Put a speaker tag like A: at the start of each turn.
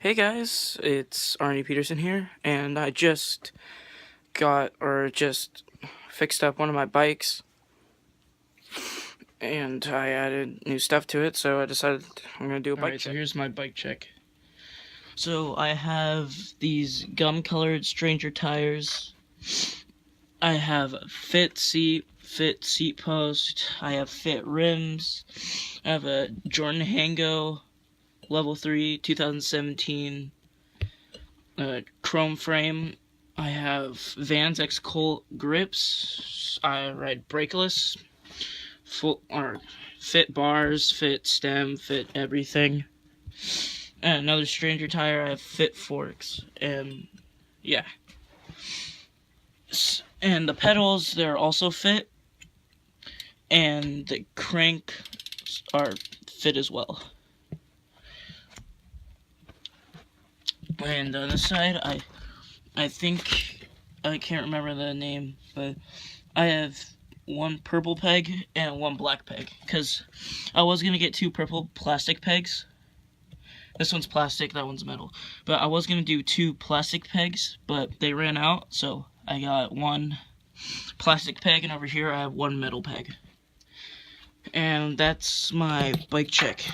A: Hey guys, it's Arnie Peterson here, and I just just fixed up one of my bikes, and I added new stuff to it, so I decided I'm gonna do a bike
B: Alright, so
A: check.
B: here's my bike check. So I have these gum-colored Stranger tires. I have fit seat post. I have fit rims. I have a Jordan Hango Level 3 2017 chrome frame. I have Vans X Colt grips. I ride brakeless. Fit bars, fit stem, fit everything. And another Stranger tire, I have fit forks. And yeah. And the pedals, they're also fit. And the crank are fit as well. And on this side, I think, I can't remember the name, but I have one purple peg and one black peg. Because I was going to get two purple plastic pegs. This one's plastic, that one's metal. But I was going to do two plastic pegs, but they ran out, so I got one plastic peg, and over here I have one metal peg. And that's my bike check.